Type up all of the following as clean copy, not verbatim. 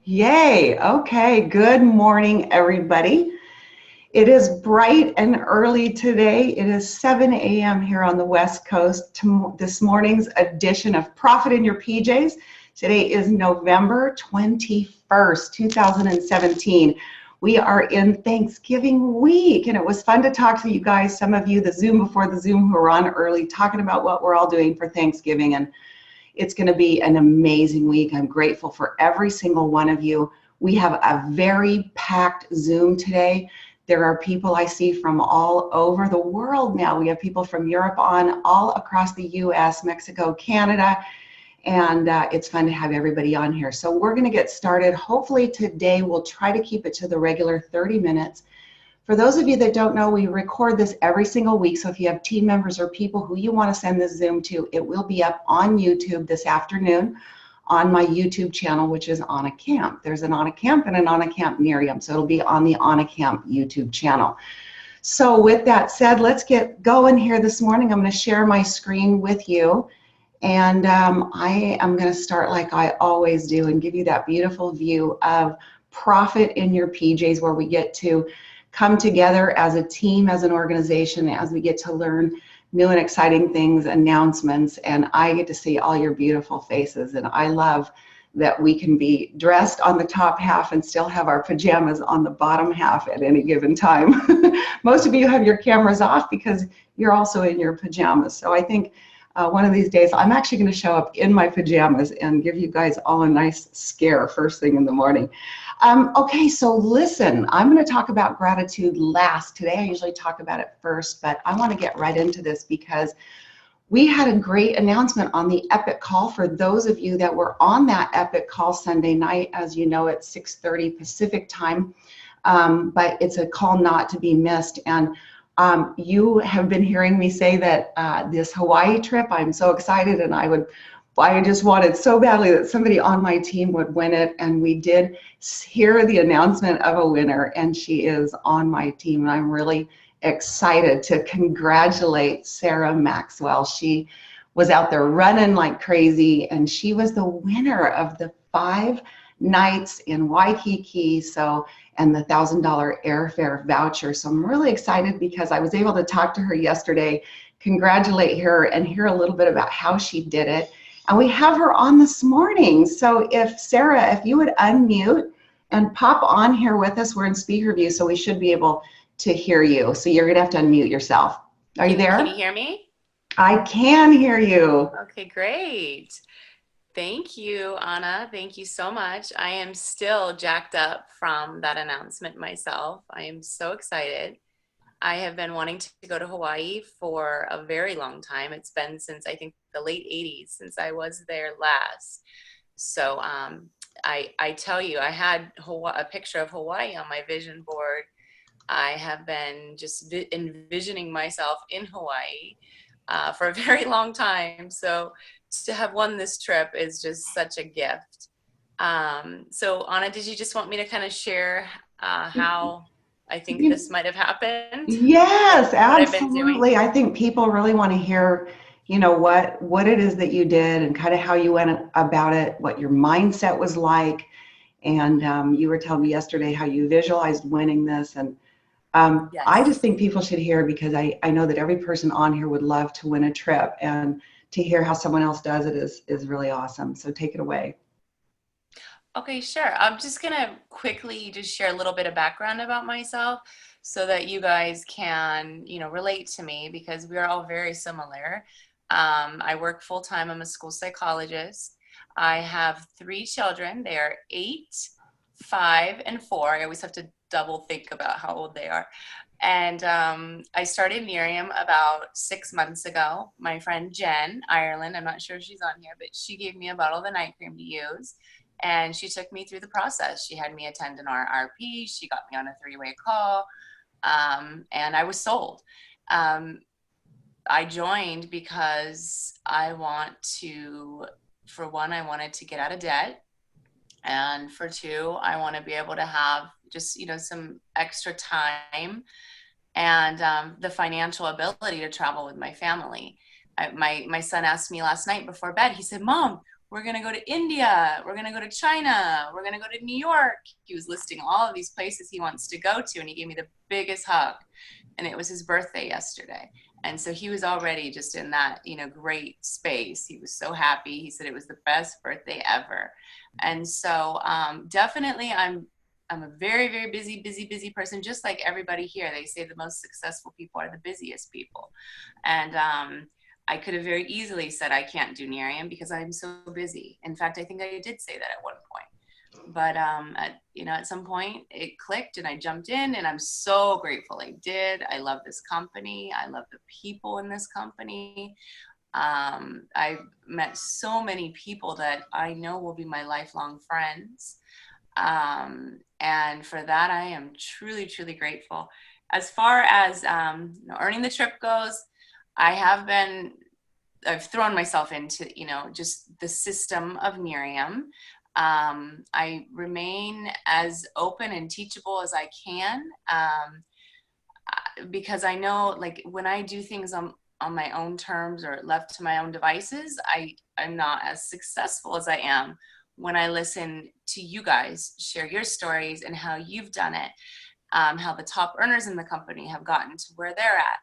Yay. Okay. Good morning, everybody. It is bright and early today. It is 7 a.m. here on the West Coast. This morning's edition of Profit in Your PJs. Today is November 21st, 2017. We are in Thanksgiving week, and it was fun to talk to you guys, some of you, the Zoom before the Zoom who were on early, talking about what we're all doing for Thanksgiving. And it's going to be an amazing week. I'm grateful for every single one of you. We have a very packed Zoom today. There are people I see from all over the world now. We have people from Europe on, all across the US, Mexico, Canada, and it's fun to have everybody on here. So we're going to get started. Hopefully today we'll try to keep it to the regular 30 minutes. For those of you that don't know, we record this every single week. So if you have team members or people who you want to send this Zoom to, it will be up on YouTube this afternoon on my YouTube channel, which is Anna Camp. There's an Anna Camp and an Anna Camp Miriam. So it'll be on the Anna Camp YouTube channel. So with that said, let's get going here this morning. I'm going to share my screen with you. And I am going to start like I always do and give you that beautiful view of Profit in Your PJs, where we get to come together as a team, as an organization, as we get to learn new and exciting things, announcements, and I get to see all your beautiful faces. And I love that we can be dressed on the top half and still have our pajamas on the bottom half at any given time. Most of you have your cameras off because you're also in your pajamas. So I think one of these days I'm actually going to show up in my pajamas and give you guys all a nice scare first thing in the morning. Okay, so listen, I'm going to talk about gratitude last. Today I usually talk about it first, but I want to get right into this because we had a great announcement on the Epic Call. For those of you that were on that Epic Call Sunday night, as you know, it's 6:30 Pacific time, but it's a call not to be missed. And you have been hearing me say that this Hawaii trip, I'm so excited, and I just wanted so badly that somebody on my team would win it, and we did hear the announcement of a winner, and she is on my team, and I'm really excited to congratulate Sarah Maxwell. She was out there running like crazy, and she was the winner of the 5 nights in Waikiki, and the $1,000 airfare voucher. So I'm really excited because I was able to talk to her yesterday, congratulate her, and hear a little bit about how she did it. And we have her on this morning. So if Sarah, if you would unmute and pop on here with us, we're in speaker view, so we should be able to hear you. So you're gonna have to unmute yourself. Are you there? Can you hear me? I can hear you. Okay, great. Thank you, Anna. Thank you so much. I am still jacked up from that announcement myself. I am so excited. I have been wanting to go to Hawaii for a very long time. It's been since I think the late 80s since I was there last. So I tell you, I had a picture of Hawaii on my vision board. I have been just envisioning myself in Hawaii for a very long time. So to have won this trip is just such a gift. So Anna, did you just want me to kind of share how I think this might have happened? Yes, What I've been doing? absolutely. I think people really want to hear, what it is that you did and kind of how you went about it, what your mindset was like. And you were telling me yesterday how you visualized winning this. And I Yes. just think people should hear, because I know that every person on here would love to win a trip, and to hear how someone else does it is really awesome. So take it away. Okay, sure. I'm just gonna quickly just share a little bit of background about myself so that you guys can, relate to me because we are all very similar. I work full time. I'm a school psychologist. I have 3 children. They are 8, 5, and 4. I always have to double think about how old they are. And I started Miriam about 6 months ago. My friend Jen, Ireland, I'm not sure if she's on here, but she gave me a bottle of the night cream to use. And she took me through the process. She had me attend an RRP. She got me on a 3-way call. And I was sold. I joined because I want to, for one, I wanted to get out of debt. And for 2, I want to be able to have just, some extra time and the financial ability to travel with my family. My son asked me last night before bed, he said, "Mom, we're going to go to India. We're going to go to China. We're going to go to New York. He was listing all of these places he wants to go to. And he gave me the biggest hug. And it was his birthday yesterday. And so he was already just in that, great space. He was so happy. He said it was the best birthday ever. And so definitely I'm a very, very busy person, just like everybody here. They say the most successful people are the busiest people. And I could have very easily said I can't do Nerium because I'm so busy. In fact, I think I did say that at one point. But at some point it clicked and I jumped in, and I'm so grateful I did. I love this company. I love the people in this company. I've met so many people that I know will be my lifelong friends. And for that, I am truly, truly grateful. As far as earning the trip goes, I've thrown myself into, just the system of Nerium. I remain as open and teachable as I can, because I know, like, when I do things on my own terms or left to my own devices, I'm not as successful as I am when I listen to you guys share your stories and how you've done it, how the top earners in the company have gotten to where they're at.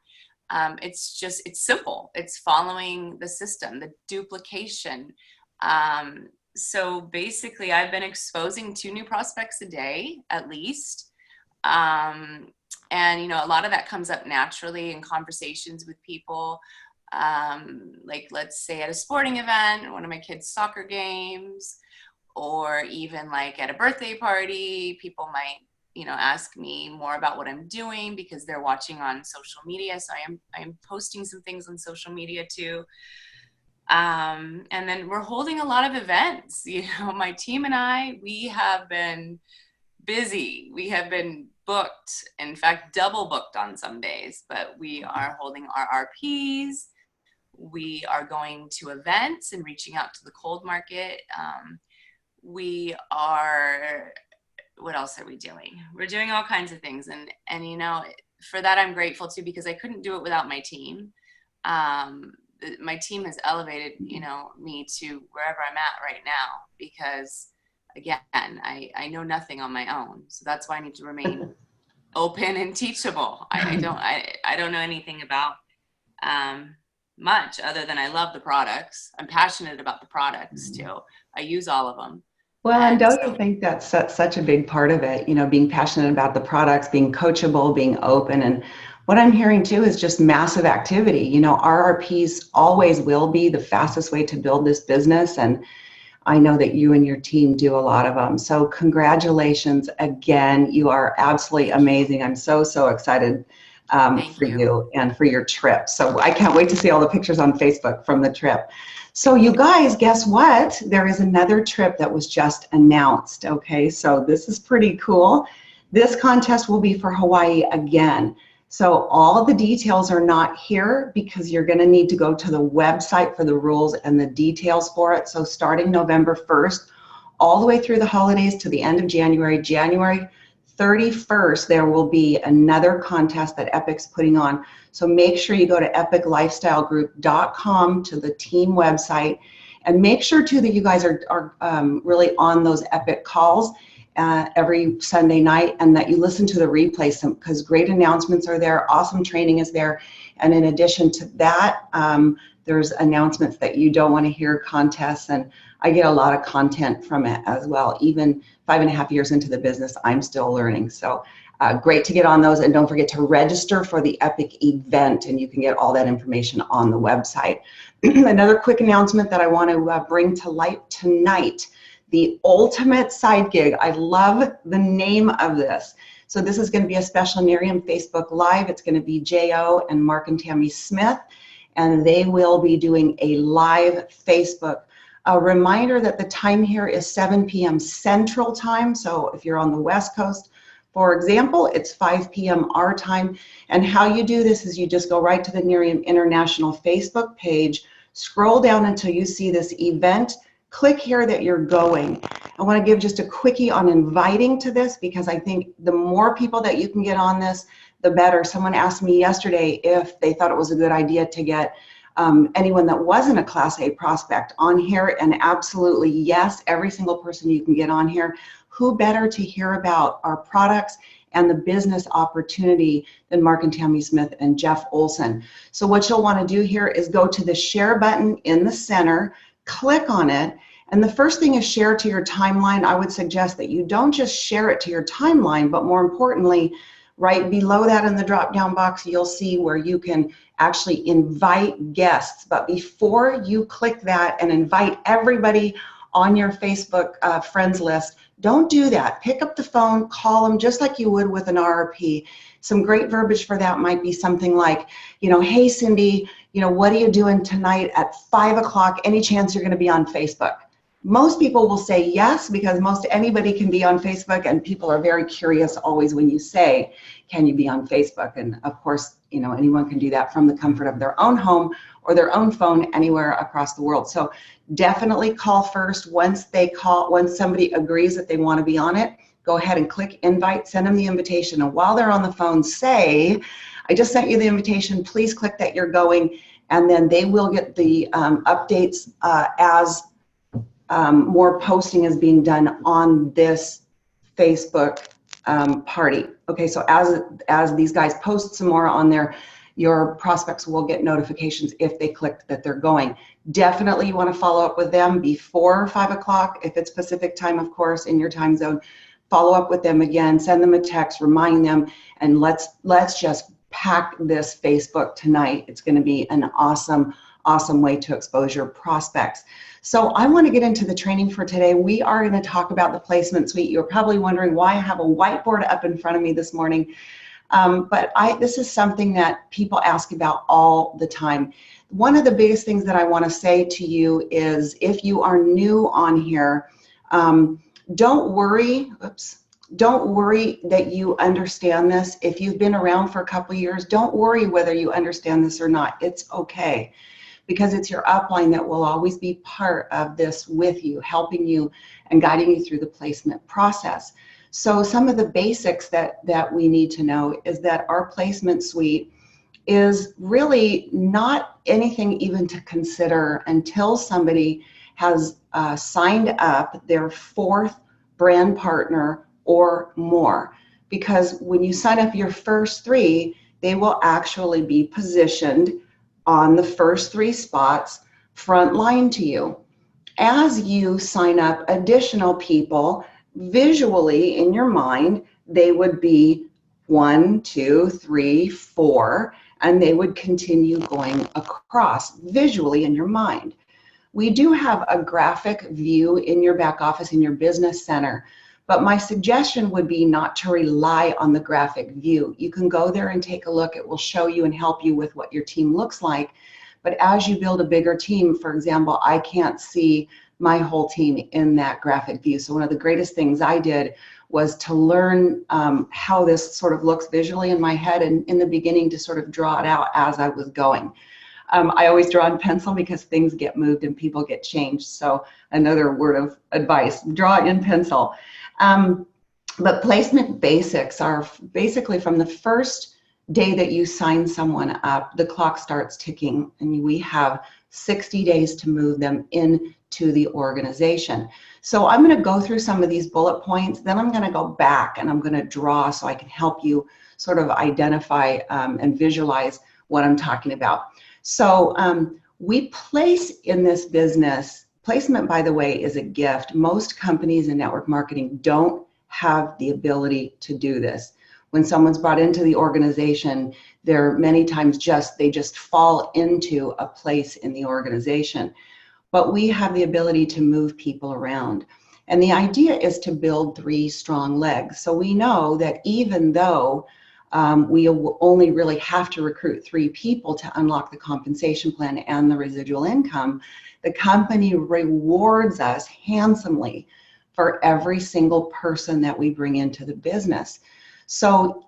It's simple. It's following the system, the duplication. So basically I've been exposing 2 new prospects a day, at least. And, a lot of that comes up naturally in conversations with people. Like, let's say at a sporting event, one of my kids' soccer games, or even like at a birthday party, people might, ask me more about what I'm doing because they're watching on social media. So I am posting some things on social media too. And then we're holding a lot of events. My team and I, we have been busy. We have been booked, in fact, double booked on some days, but we are holding our RPs. We are going to events and reaching out to the cold market. What else are we doing? We're doing all kinds of things. And for that, I'm grateful too, because I couldn't do it without my team. My team has elevated, me to wherever I'm at right now, because again, I know nothing on my own. So that's why I need to remain open and teachable. I don't know anything about much other than I love the products. I'm passionate about the products too. I use all of them. Well, and don't you think that's such a big part of it, being passionate about the products, being coachable, being open. And what I'm hearing too is just massive activity. RRPs always will be the fastest way to build this business. And I know that you and your team do a lot of them. So congratulations again. You are absolutely amazing. I'm so excited for you and for your trip. So I can't wait to see all the pictures on Facebook from the trip. So you guys, guess what? There is another trip that was just announced. Okay, so this is pretty cool. This contest will be for Hawaii again. So all the details are not here because you're going to need to go to the website for the rules and the details for it. So starting November 1st, all the way through the holidays to the end of January 31st, there will be another contest that Epic's putting on. So make sure you go to epiclifestylegroup.com to the team website, and make sure too that you guys are really on those Epic calls every Sunday night, and that you listen to the replays, because great announcements are there, awesome training is there, and in addition to that, there's announcements that you don't want to hear, contests, and I get a lot of content from it as well. Even 5.5 years into the business, I'm still learning. So great to get on those, and don't forget to register for the Epic event, and you can get all that information on the website. Another quick announcement that I want to bring to light tonight: the Ultimate Side Gig. I love the name of this. So this is going to be a special Nerium Facebook Live. It's going to be J.O. and Mark and Tammy Smith, and they will be doing a live Facebook. A reminder that the time here is 7 p.m. Central Time. So if you're on the West Coast, for example, it's 5 p.m. our time. And how you do this is you just go right to the Nerium International Facebook page, scroll down until you see this event, click here that you're going. I want to give just a quickie on inviting to this, because I think the more people that you can get on this, the better. Someone asked me yesterday if they thought it was a good idea to get anyone that wasn't a Class A prospect on here, and absolutely yes, every single person you can get on here. Who better to hear about our products and the business opportunity than Mark and Tammy Smith and Jeff Olson. So what you'll want to do here is go to the share button in the center, click on it, and the first thing is share to your timeline. I would suggest that you don't just share it to your timeline, but more importantly, right below that in the drop-down box, you'll see where you can actually invite guests. But before you click that and invite everybody on your Facebook friends list, don't do that. Pick up the phone, call them just like you would with an RRP. Some great verbiage for that might be something like, hey, Cindy, what are you doing tonight at 5 o'clock? Any chance you're going to be on Facebook? Most people will say yes, because most anybody can be on Facebook, and people are very curious always when you say, can you be on Facebook? And of course, anyone can do that from the comfort of their own home or their own phone anywhere across the world. So definitely call first. Once somebody agrees that they want to be on it, go ahead and click invite, send them the invitation. And while they're on the phone, say, I just sent you the invitation, please click that you're going. And then they will get the updates as more posting is being done on this Facebook party. Okay, so as these guys post some more on there, your prospects will get notifications if they clicked that they're going. Definitely you want to follow up with them before 5 o'clock, if it's Pacific time, of course, in your time zone. Follow up with them again, send them a text, remind them, and let's just pack this Facebook tonight. It's going to be an awesome way to expose your prospects. So I want to get into the training for today. We are going to talk about the placement suite. You're probably wondering why I have a whiteboard up in front of me this morning. But this is something that people ask about all the time. One of the biggest things that I want to say to you is, if you are new on here, don't worry that you understand this. If you've been around for a couple of years, don't worry whether you understand this or not. It's okay, because it's your upline that will always be part of this with you, helping you and guiding you through the placement process. So some of the basics that we need to know is that our placement suite is really not anything even to consider until somebody has signed up their 4th brand partner or more. Because when you sign up your first 3, they will actually be positioned on the first 3 spots front line to you. As you sign up additional people, visually in your mind, they would be 1, 2, 3, 4, and they would continue going across visually in your mind. We do have a graphic view in your back office, in your business center, but my suggestion would be not to rely on the graphic view. You can go there and take a look. It will show you and help you with what your team looks like. But as you build a bigger team, for example, I can't see my whole team in that graphic view. So one of the greatest things I did was to learn how this sort of looks visually in my head, and in the beginning to sort of draw it out as I was going. I always draw in pencil because things get moved and people get changed. So another word of advice, draw in pencil. But placement basics are basically from the first day that you sign someone up, the clock starts ticking, and we have 60 days to move them into the organization. So I'm going to go through some of these bullet points, then I'm going to go back and I'm going to draw so I can help you sort of identify and visualize what I'm talking about. So we place in this business, placement, by the way, is a gift. Most companies in network marketing don't have the ability to do this. When someone's brought into the organization, they're many times they just fall into a place in the organization. But we have the ability to move people around. And the idea is to build 3 strong legs. So we know that even though we only really have to recruit 3 people to unlock the compensation plan and the residual income, the company rewards us handsomely for every single person that we bring into the business. So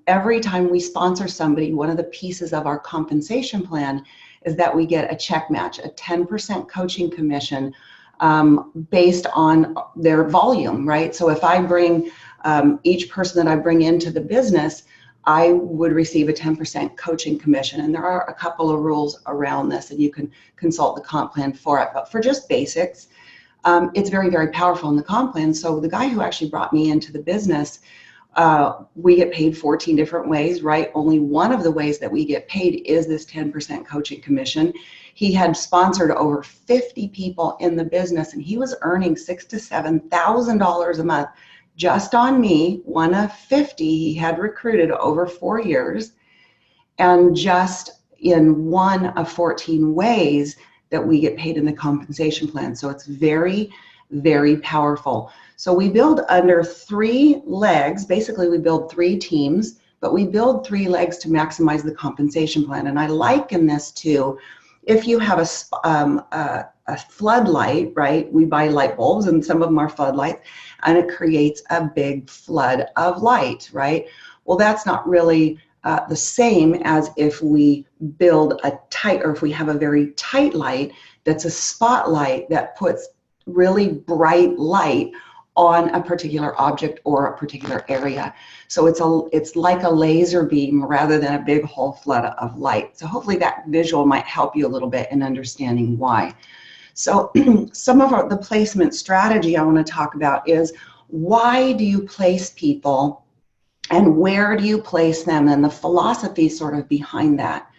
every time we sponsor somebody, one of the pieces of our compensation plan is that we get a check match, a 10% coaching commission based on their volume, right? So if I bring each person that I bring into the business, I would receive a 10% coaching commission. And there are a couple of rules around this, and you can consult the comp plan for it. But for just basics, it's very, very powerful in the comp plan. So the guy who actually brought me into the business, we get paid 14 different ways, right? Only one of the ways that we get paid is this 10% coaching commission. He had sponsored over 50 people in the business, and he was earning $6,000 to $7,000 a month just on me, one of 50 he had recruited over 4 years, and just in one of 14 ways that we get paid in the compensation plan. So it's very, very powerful. So we build under 3 legs. Basically, we build 3 teams, but we build 3 legs to maximize the compensation plan. And I liken this to, if you have a floodlight, right? We buy light bulbs, and some of them are floodlights, and it creates a big flood of light, right? Well, that's not really the same as if we build a tight, or if we have a very tight light that's a spotlight that puts really bright light on a particular object or a particular area. So it's like a laser beam rather than a big whole flood of light. So hopefully that visual might help you a little bit in understanding why. So some of the placement strategy I want to talk about is, why do you place people and where do you place them, and the philosophy sort of behind that.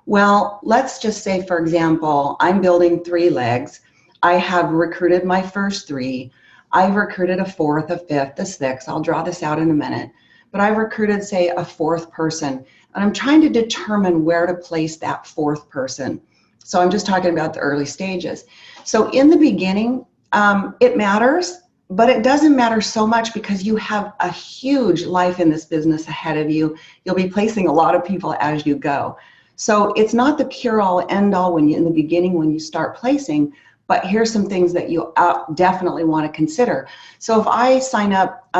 Well, let's just say, for example, I'm building 3 legs. I have recruited my first 3. I've recruited a 4th, a 5th, a 6th. I'll draw this out in a minute. But I've recruited, say, a 4th person, and I'm trying to determine where to place that 4th person. So I'm just talking about the early stages. So in the beginning, it matters, but it doesn't matter so much because you have a huge life in this business ahead of you. You'll be placing a lot of people as you go. So it's not the cure-all, end-all when you, in the beginning, when you start placing, but here's some things that you definitely want to consider. So if I sign up,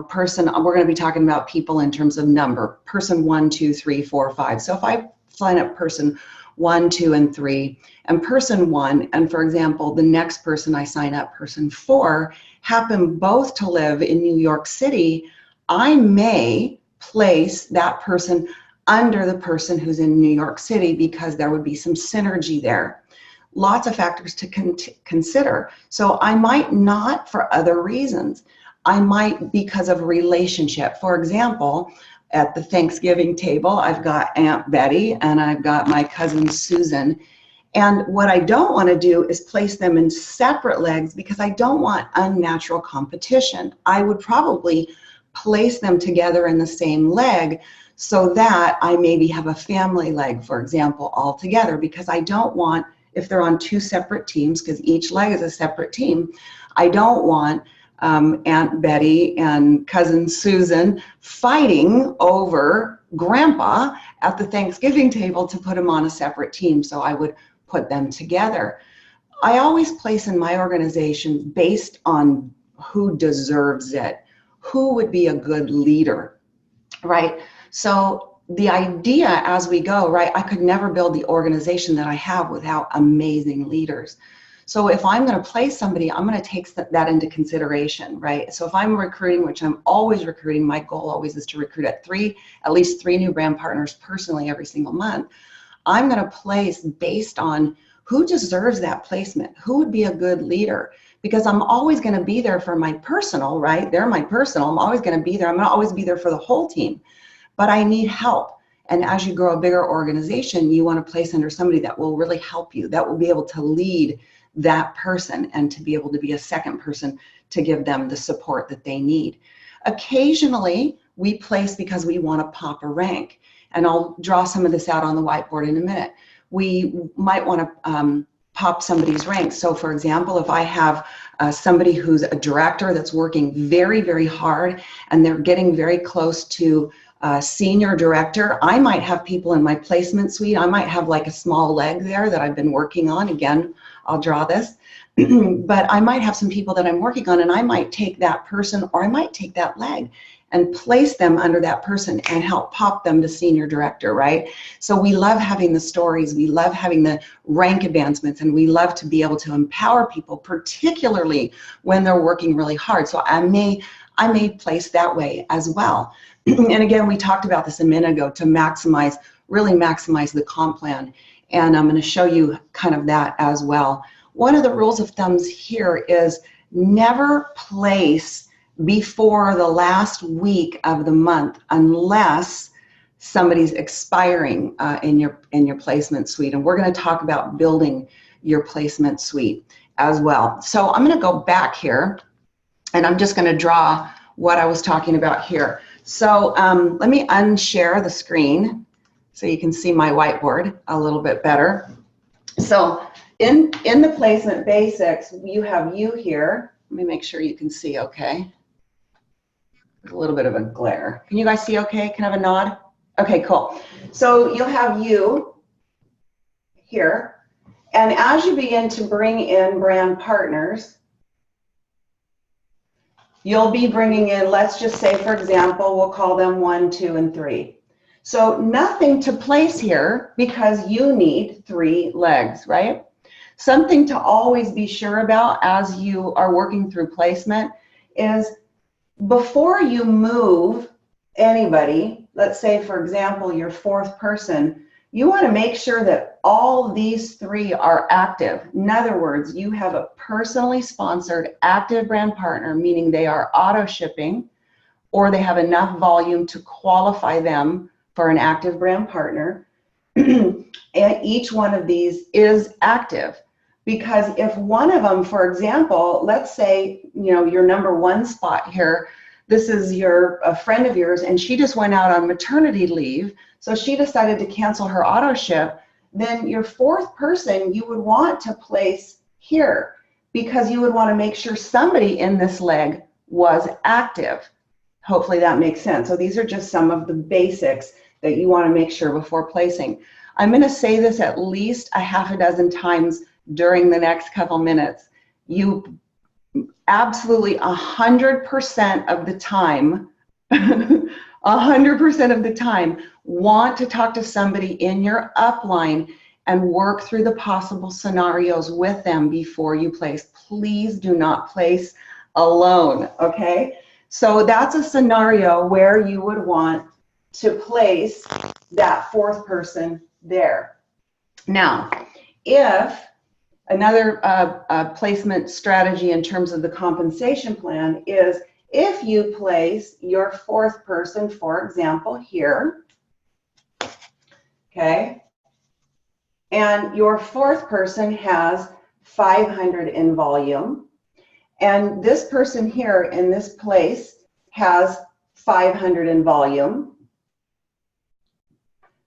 person, we're going to be talking about people in terms of number, person 1, 2, 3, 4, 5. So if I sign up person 1, 2, and 3, and person 1, and for example, the next person I sign up, person 4, happen both to live in New York City, I may place that person under the person who's in New York City because there would be some synergy there. Lots of factors to consider. So I might not for other reasons. I might because of relationship. For example, at the Thanksgiving table, I've got Aunt Betty and I've got my cousin Susan. And what I don't want to do is place them in separate legs because I don't want unnatural competition. I would probably place them together in the same leg so that I maybe have a family leg, for example, all together, because I don't want, if they're on 2 separate teams, because each leg is a separate team, I don't want Aunt Betty and cousin Susan fighting over grandpa at the Thanksgiving table to put them on a separate team. So I would put them together. I always place in my organization based on who deserves it, who would be a good leader, right? So the idea as we go, right, I could never build the organization that I have without amazing leaders. So if I'm going to place somebody, I'm going to take that into consideration, right? So if I'm recruiting, which I'm always recruiting, my goal always is to recruit at least three new brand partners personally every single month. I'm going to place based on who deserves that placement, who would be a good leader, because I'm always going to be there for my personal, right? They're my personal. I'm always going to be there. I'm going to always be there for the whole team, but I need help. And as you grow a bigger organization, you want to place under somebody that will really help you, that will be able to lead that person and to be able to be a second person to give them the support that they need. Occasionally, we place because we want to pop a rank. And I'll draw some of this out on the whiteboard in a minute. We might want to pop somebody's rank. So for example, if I have somebody who's a director that's working very, very hard and they're getting very close to senior director, I might have people in my placement suite. I might have like a small leg there that I've been working on. Again, I'll draw this. But I might have some people that I'm working on, and I might take that person or I might take that leg and place them under that person and help pop them to senior director, right? So we love having the stories, we love having the rank advancements, and we love to be able to empower people, particularly when they're working really hard. So I may place that way as well. And again, we talked about this a minute ago to maximize, really maximize the comp plan. And I'm going to show you kind of that as well. One of the rules of thumbs here is never place before the last week of the month unless somebody's expiring in your placement suite. And we're going to talk about building your placement suite as well. So I'm going to go back here, and I'm just going to draw what I was talking about here. So let me unshare the screen so you can see my whiteboard a little bit better. So in the placement basics, you have you here. Let me make sure you can see okay. There's a little bit of a glare. Can you guys see okay? Can I have a nod? Okay, cool. So you'll have you here. And as you begin to bring in brand partners, you'll be bringing in, let's just say, for example, we'll call them 1, 2, and 3. So nothing to place here because you need 3 legs, right? Something to always be sure about as you are working through placement is before you move anybody, let's say, for example, your 4th person, you want to make sure that all these 3 are active. In other words, you have a personally sponsored active brand partner, meaning they are auto shipping or they have enough volume to qualify them for an active brand partner. And each one of these is active. Because if one of them, for example, let's say, your number 1 spot here, this is a friend of yours, and she just went out on maternity leave, so she decided to cancel her auto ship, then your 4th person you would want to place here because you would want to make sure somebody in this leg was active. Hopefully that makes sense. So these are just some of the basics that you want to make sure before placing. I'm going to say this at least a half a dozen times during the next couple minutes. You absolutely 100% of the time, 100% of the time, want to talk to somebody in your upline and work through the possible scenarios with them before you place. Please do not place alone, okay? So that's a scenario where you would want to place that 4th person there. Now, if another placement strategy in terms of the compensation plan is if you place your 4th person, for example, here, okay, and your 4th person has 500 in volume, and this person here in this place has 500 in volume,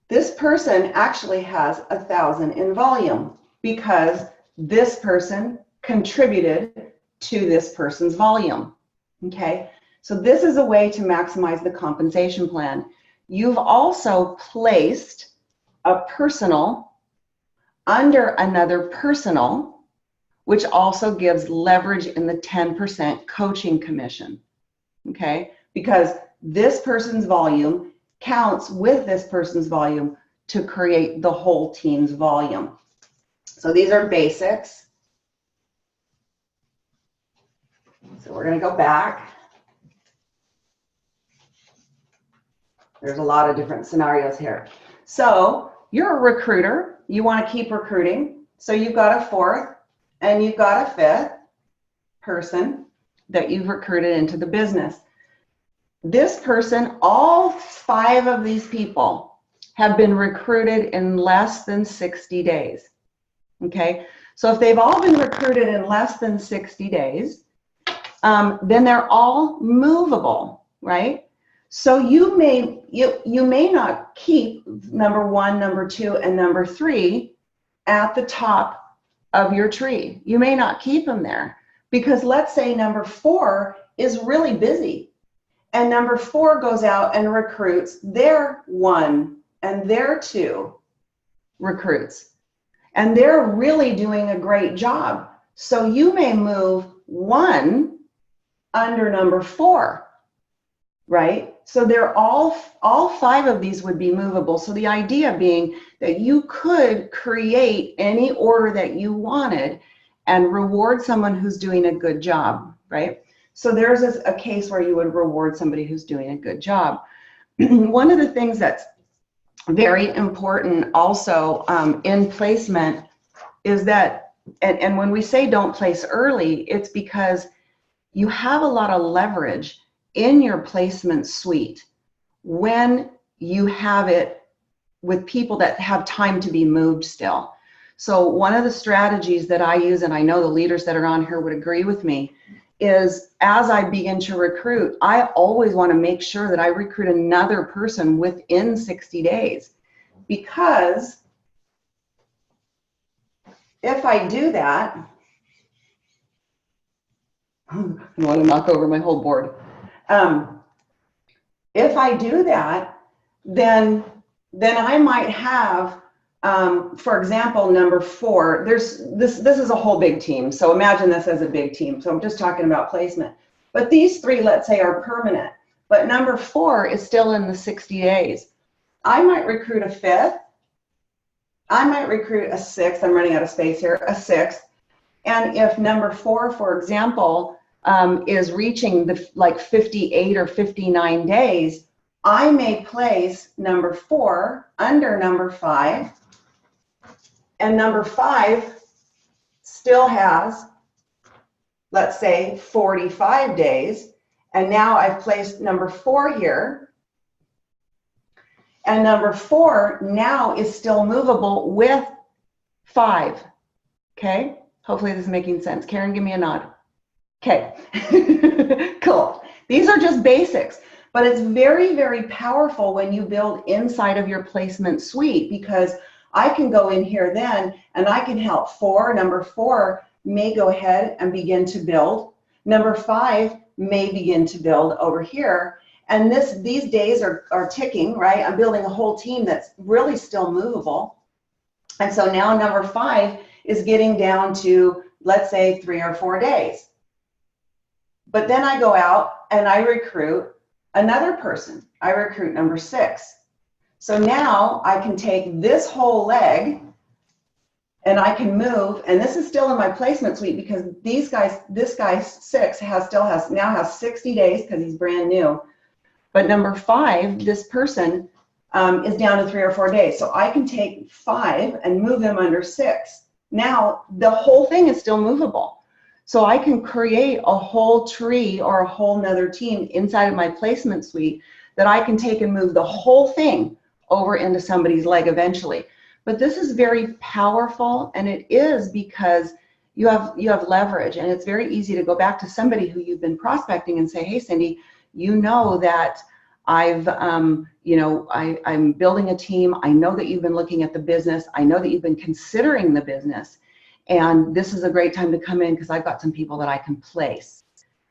this person actually has 1,000 in volume because this person contributed to this person's volume, okay? So this is a way to maximize the compensation plan. You've also placed a personal under another personal, which also gives leverage in the 10% coaching commission, okay? Because this person's volume counts with this person's volume to create the whole team's volume. So these are basics. So we're going to go back. There's a lot of different scenarios here. So you're a recruiter. You want to keep recruiting. So you've got a 4th and you've got a 5th person that you've recruited into the business. This person, all 5 of these people have been recruited in less than 60 days. Okay, so if they've all been recruited in less than 60 days, then they're all movable, right? So you may not keep number 1, number 2, and number 3 at the top of your tree. You may not keep them there because let's say number 4 is really busy and number 4 goes out and recruits their 1 and their 2 recruits. And they're really doing a great job. So you may move 1 under number 4, right? So they're all 5 of these would be movable. So the idea being that you could create any order that you wanted and reward someone who's doing a good job, right? So there's a case where you would reward somebody who's doing a good job. one of the things that's very important also in placement is that, and when we say don't place early, it's because you have a lot of leverage in your placement suite when you have it with people that have time to be moved still. So one of the strategies that I use, and I know the leaders that are on here would agree with me, is as I begin to recruit, I always want to make sure that I recruit another person within 60 days. Because if I do that, I don't want to knock over my whole board. If I do that, then I might have, for example, number 4, this is a whole big team. So imagine this as a big team. So I'm just talking about placement. But these 3, let's say, are permanent. But number 4 is still in the 60 days. I might recruit a 5th. I might recruit a 6th. I'm running out of space here, a 6th. And if number 4, for example, is reaching the like 58 or 59 days, I may place number 4 under number 5, and number 5 still has, let's say, 45 days, and now I've placed number 4 here, and number 4 now is still movable with 5, okay? Hopefully this is making sense. Karen, give me a nod. Okay, cool. These are just basics. But it's very, very powerful when you build inside of your placement suite, because I can go in here then and I can help 4. Number 4 may go ahead and begin to build. Number 5 may begin to build over here. And these days are ticking, right? I'm building a whole team that's really still movable. And so now number 5 is getting down to, let's say, 3 or 4 days. But then I go out and I recruit another person. I recruit number 6. So now I can take this whole leg and I can move, and this is still in my placement suite because this guy 6 now has 60 days because he's brand new. But number 5, this person is down to 3 or 4 days. So I can take 5 and move them under 6. Now the whole thing is still movable. So I can create a whole tree or a whole nother team inside of my placement suite that I can take and move the whole thing over into somebody's leg eventually. But this is very powerful, and it is because you have leverage, and it's very easy to go back to somebody who you've been prospecting and say, hey, Cindy, you know that I'm building a team. I know that you've been looking at the business. I know that you've been considering the business. And this is a great time to come in because I've got some people that I can place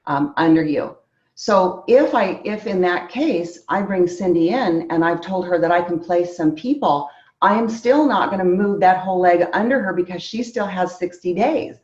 under you. So if in that case, I bring Cindy in and I've told her that I can place some people, I am still not going to move that whole leg under her because she still has 60 days.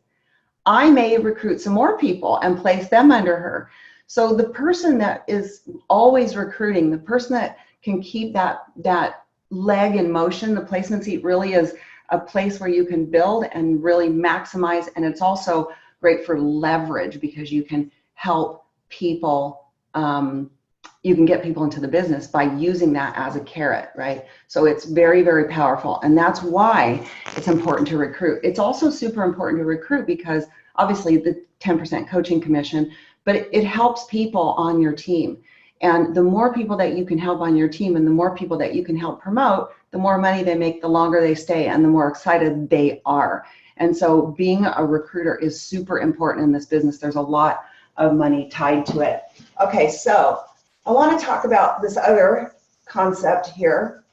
I may recruit some more people and place them under her. So the person that is always recruiting, the person that can keep that leg in motion, the placement seat really is a place where you can build and really maximize, and it's also great for leverage because you can help people, you can get people into the business by using that as a carrot, right? So it's very, very powerful, and that's why it's important to recruit. It's also super important to recruit because obviously the 10% coaching commission, but it helps people on your team. And the more people that you can help on your team and the more people that you can help promote, the more money they make, the longer they stay, and the more excited they are. And so being a recruiter is super important in this business. There's a lot of money tied to it. Okay, so I want to talk about this other concept here.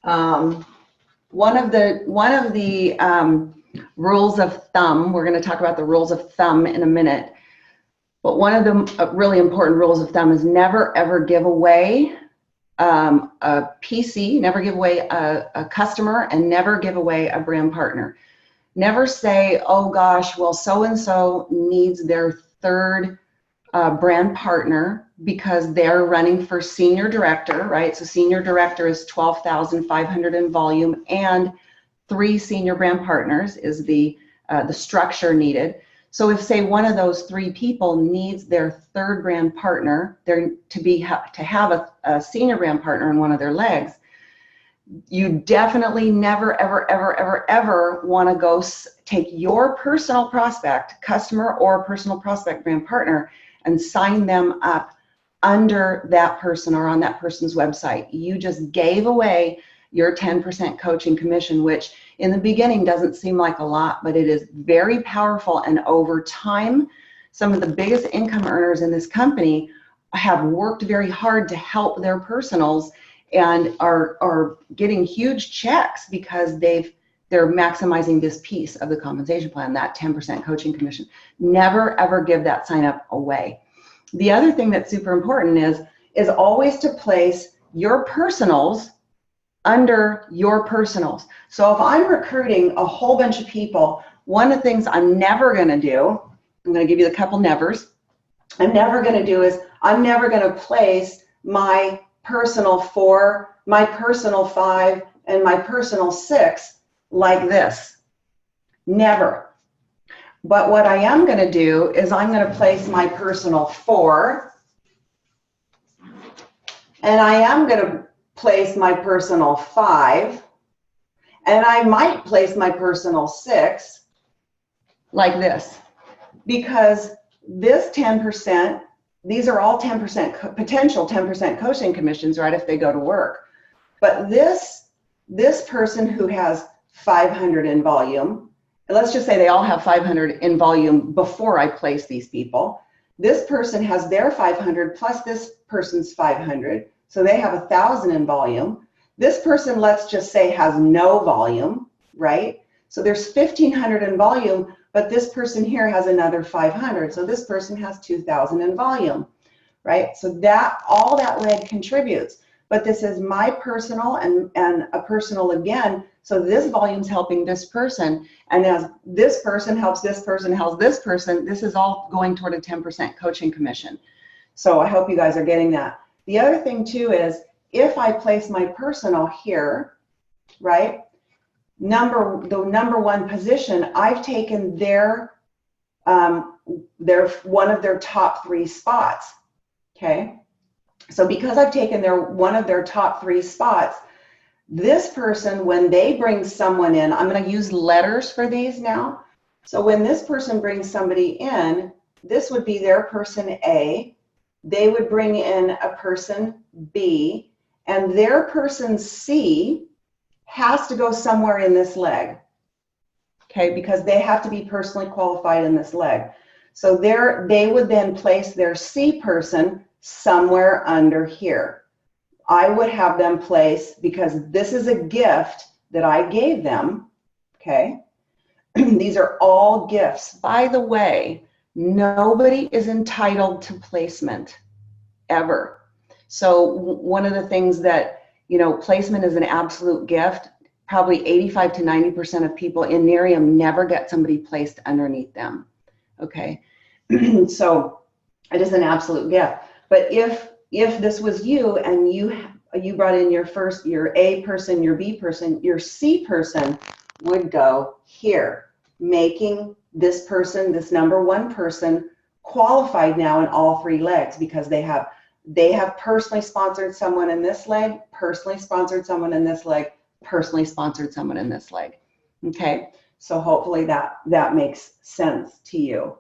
One of the rules of thumb, we're going to talk about the rules of thumb in a minute. But one of the really important rules of thumb is never ever give away a PC, never give away a customer, and never give away a brand partner. Never say, oh gosh, well, so-and-so needs their 3rd brand partner because they're running for senior director, right? So senior director is 12,500 in volume, and 3 senior brand partners is the structure needed. So if, say, one of those 3 people needs their 3rd brand partner, they're to have a senior brand partner in one of their legs, you definitely never, ever, ever, ever, ever want to go take your personal prospect, customer or personal prospect brand partner, and sign them up under that person or on that person's website. You just gave away your 10% coaching commission, which in the beginning doesn't seem like a lot, but it is very powerful. And over time, some of the biggest income earners in this company have worked very hard to help their personals and are getting huge checks because they're maximizing this piece of the compensation plan, that 10% coaching commission. Never, ever give that sign up away. The other thing that's super important is always to place your personals under your personals. So if I'm recruiting a whole bunch of people, one of the things I'm never going to do, I'm going to give you a couple nevers, I'm never going to do is I'm never going to place my personal 4, my personal 5, and my personal 6 like this. Never. But what I am going to do is I'm going to place my personal 4, and I am going to place my personal 5, and I might place my personal 6 like this, because this 10%, these are all 10% potential 10% coaching commissions, right, if they go to work. But this person who has 500 in volume, let's just say they all have 500 in volume before I place these people. This person has their 500 plus this person's 500, so they have 1,000 in volume. This person, let's just say, has no volume, right? So there's 1,500 in volume, but this person here has another 500, so this person has 2,000 in volume, right? So that all that leg contributes. But this is my personal and a personal again. So this volume's helping this person. And as this person helps this person, helps this person, this is all going toward a 10% coaching commission. So I hope you guys are getting that. The other thing too is if I place my personal here, right, the number 1 position, I've taken their one of their top 3 spots, okay? So because I've taken one of their top 3 spots, this person, when they bring someone in, I'm going to use letters for these now. So when this person brings somebody in, this would be their person A. They would bring in a person B, and their person C has to go somewhere in this leg, okay, because they have to be personally qualified in this leg. So they would then place their C person somewhere under here. I would have them place, because this is a gift that I gave them, okay? These are all gifts. By the way, nobody is entitled to placement, ever. So one of the things that, placement is an absolute gift. Probably 85 to 90% of people in Nerium never get somebody placed underneath them, okay? So it is an absolute gift. But if this was you and you brought in your A person, your B person, your C person would go here, making this person, this number 1 person, qualified now in all 3 legs, because they have personally sponsored someone in this leg, personally sponsored someone in this leg, personally sponsored someone in this leg. Okay, so hopefully that makes sense to you.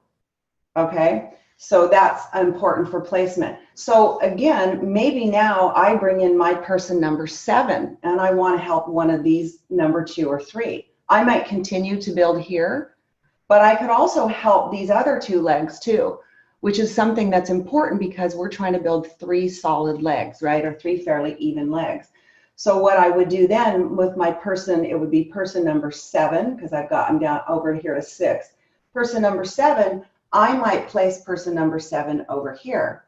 Okay, so that's important for placement. So again, maybe now I bring in my person number 7 and I want to help one of these number 2 or 3. I might continue to build here, but I could also help these other 2 legs too, which is something that's important because we're trying to build 3 solid legs, right? Or 3 fairly even legs. So what I would do then with my person, it would be person number 7, because I'm down over here to 6. Person number 7, I might place person number 7 over here.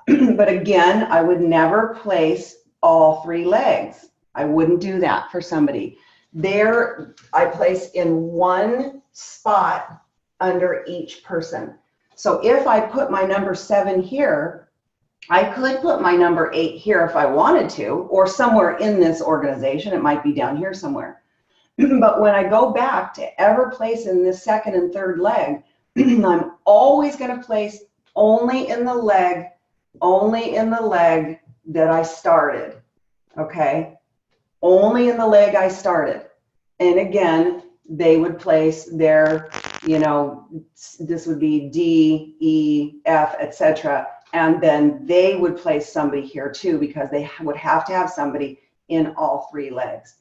But again, I would never place all 3 legs. I wouldn't do that for somebody. There, I place in 1 spot under each person. So if I put my number 7 here, I could put my number 8 here if I wanted to, or somewhere in this organization. It might be down here somewhere. But when I go back to ever place in this second and third leg, I'm always going to place only in the leg that I started, okay? Only in the leg I started. And again, they would place their, you know, this would be D, E, F, etc. And then they would place somebody here too, because they would have to have somebody in all three legs.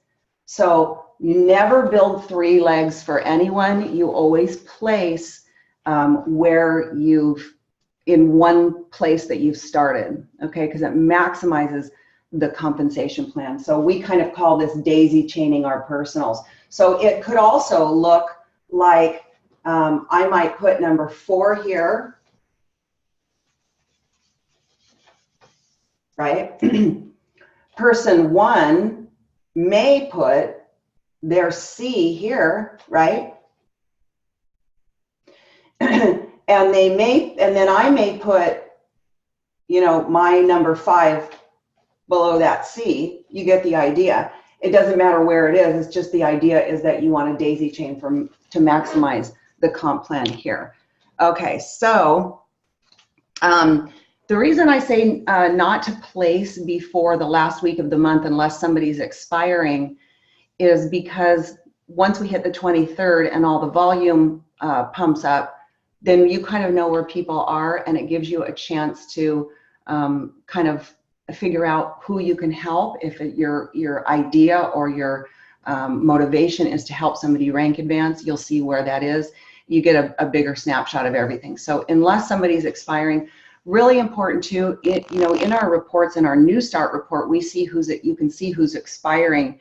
So you never build three legs for anyone. You always place where you've, in one place that you've started, okay? Because it maximizes the compensation plan. So we kind of call this daisy chaining our personals. So it could also look like I might put number 4 here, right? Person 1 may put their C here, right? And they may, and then I may put, you know, my number 5 below that C. You get the idea. It doesn't matter where it is. It's just the idea is that you want a daisy chain to maximize the comp plan here. Okay, so the reason I say not to place before the last week of the month unless somebody's expiring is because once we hit the 23rd and all the volume pumps up, then you kind of know where people are, and it gives you a chance to kind of figure out who you can help. If your idea or your motivation is to help somebody rank advance, you'll see where that is. You get a bigger snapshot of everything. So unless somebody's expiring, really important too, you know, in our reports, in our new start report, we see you can see who's expiring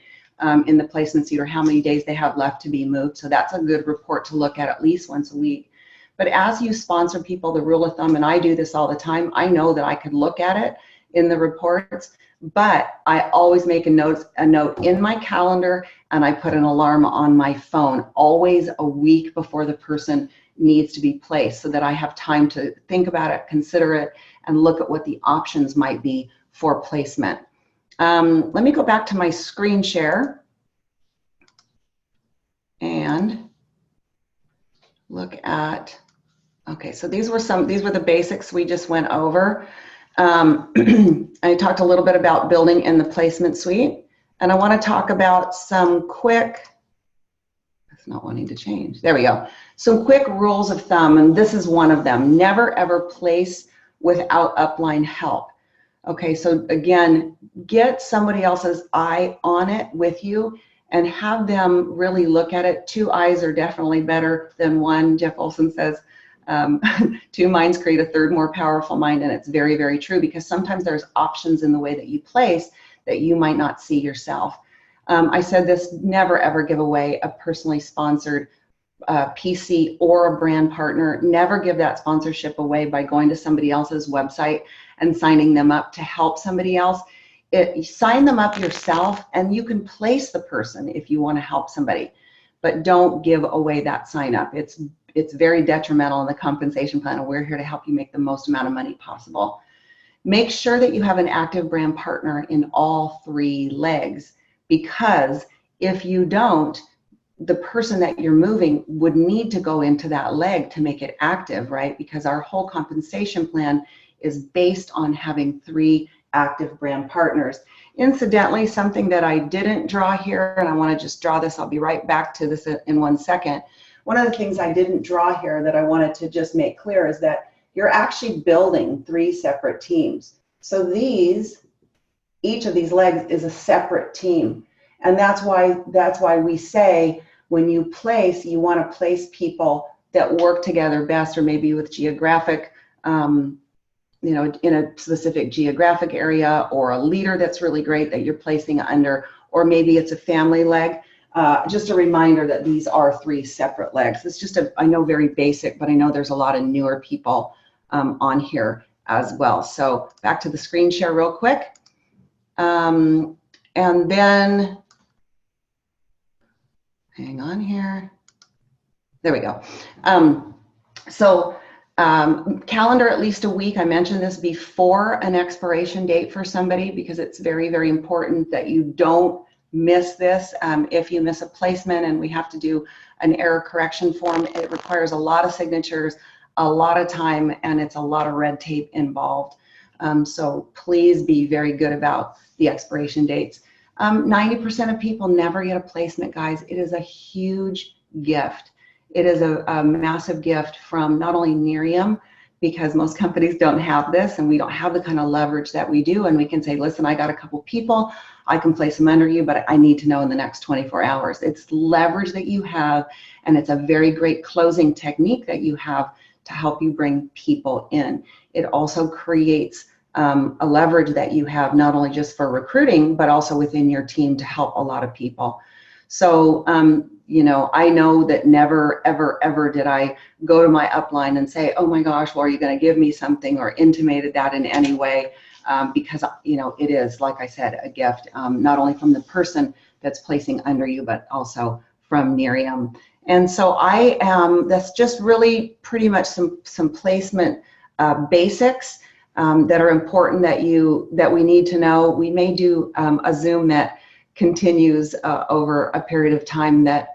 in the placement seat or how many days they have left to be moved. So that's a good report to look at least once a week. But as you sponsor people, the rule of thumb, and I do this all the time, I know that I could look at it in the reports, but I always make a note in my calendar, and I put an alarm on my phone always a week before the person needs to be placed, so that I have time to think about it, consider it, and look at what the options might be for placement. Let me go back to my screen share and look at, okay, so these were the basics we just went over. I talked a little bit about building in the placement suite, and I want to talk about some quick, it's not wanting to change, there we go. Some quick rules of thumb, and this is one of them. Never ever place without upline help. Okay, so again, get somebody else's eye on it with you and have them really look at it. 2 eyes are definitely better than 1. Jeff Olson says, 2 minds create a third more powerful mind, and it's very, very true, because sometimes there's options in the way that you place that you might not see yourself. I said this, never ever give away a personally sponsored PC or a brand partner. Never give that sponsorship away by going to somebody else's website and signing them up to help somebody else. Sign them up yourself, and you can place the person if you want to help somebody, but don't give away that sign up. It's very detrimental in the compensation plan, and we're here to help you make the most amount of money possible. Make sure that you have an active brand partner in all 3 legs, because if you don't, the person that you're moving would need to go into that leg to make it active, right? Because our whole compensation plan is based on having 3 active brand partners. Incidentally, something that I didn't draw here, and I want to just draw this, I'll be right back to this in 1 second. One of the things I didn't draw here that I wanted to just make clear is that you're actually building 3 separate teams. So each of these legs is a separate team. And that's why we say when you place, you want to place people that work together best, or maybe with geographic, you know, in a specific geographic area, or a leader that's really great that you're placing under, or maybe it's a family leg. Just a reminder that these are 3 separate legs. It's just I know very basic, but I know there's a lot of newer people on here as well. So back to the screen share real quick. And then, hang on here. There we go. Calendar at least a week. I mentioned this before an expiration date for somebody, because it's very, very important that you don't miss this. If you miss a placement and we have to do an error correction form, it requires a lot of signatures, a lot of time, and it's a lot of red tape involved. So please be very good about the expiration dates. 90% of people never get a placement, guys. It is a huge gift. It is a massive gift from not only Nerium, because most companies don't have this and we don't have the kind of leverage that we do, and we can say, listen, I got a couple people, I can place them under you, but I need to know in the next 24 hours. It's leverage that you have, and it's a very great closing technique that you have to help you bring people in. It also creates a leverage that you have not only just for recruiting, but also within your team to help a lot of people. So, you know, I know that never, ever, ever did I go to my upline and say, oh my gosh, well, are you going to give me something, or intimated that in any way? Because, you know, it is, like I said, a gift, not only from the person that's placing under you, but also from Nerium. And so I am, that's just really pretty much some placement basics that are important that we need to know. We may do a Zoom that continues over a period of time that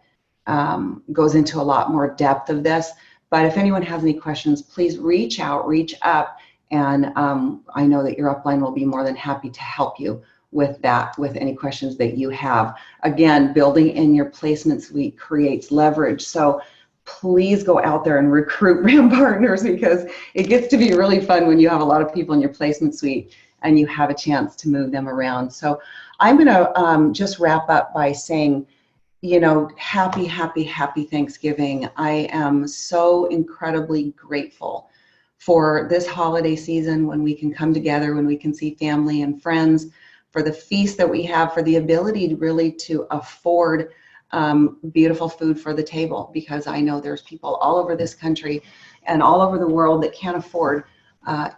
goes into a lot more depth of this. But if anyone has any questions, please reach out, reach up, and I know that your upline will be more than happy to help you with that, with any questions that you have. Again, building in your placement suite creates leverage. So please go out there and recruit RAM partners, because it gets to be really fun when you have a lot of people in your placement suite and you have a chance to move them around. So I'm going to just wrap up by saying, you know, happy, happy, happy Thanksgiving. I am so incredibly grateful for this holiday season, when we can come together, when we can see family and friends, for the feast that we have, for the ability to really to afford beautiful food for the table, because I know there's people all over this country and all over the world that can't afford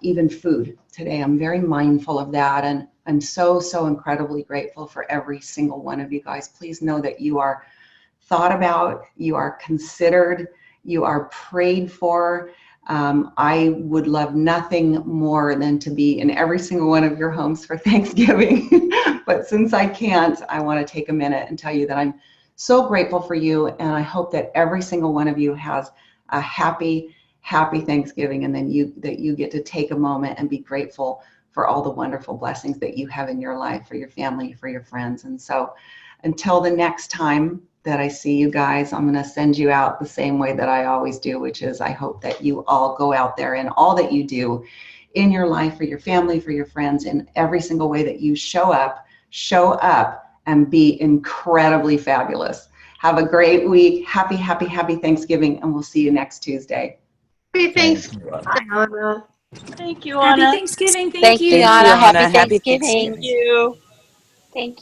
even food today. I'm very mindful of that, and I'm so, so incredibly grateful for every single one of you guys. Please know that you are thought about, you are considered, you are prayed for. I would love nothing more than to be in every single one of your homes for Thanksgiving. But since I can't, I want to take a minute and tell you that I'm so grateful for you, and I hope that every single one of you has a happy, happy Thanksgiving, and then that you get to take a moment and be grateful for all the wonderful blessings that you have in your life, for your family, for your friends. And so until the next time that I see you guys, I'm going to send you out the same way that I always do, which is I hope that you all go out there and all that you do in your life, for your family, for your friends, in every single way that you show up and be incredibly fabulous. Have a great week. Happy, happy, happy Thanksgiving, and we'll see you next Tuesday. Happy Thank Thanksgiving, you. Anna. Thank you, Happy Anna. Thanksgiving. Thank you, Thank Anna. you. Happy Happy Thanksgiving. Thank you. Thank you.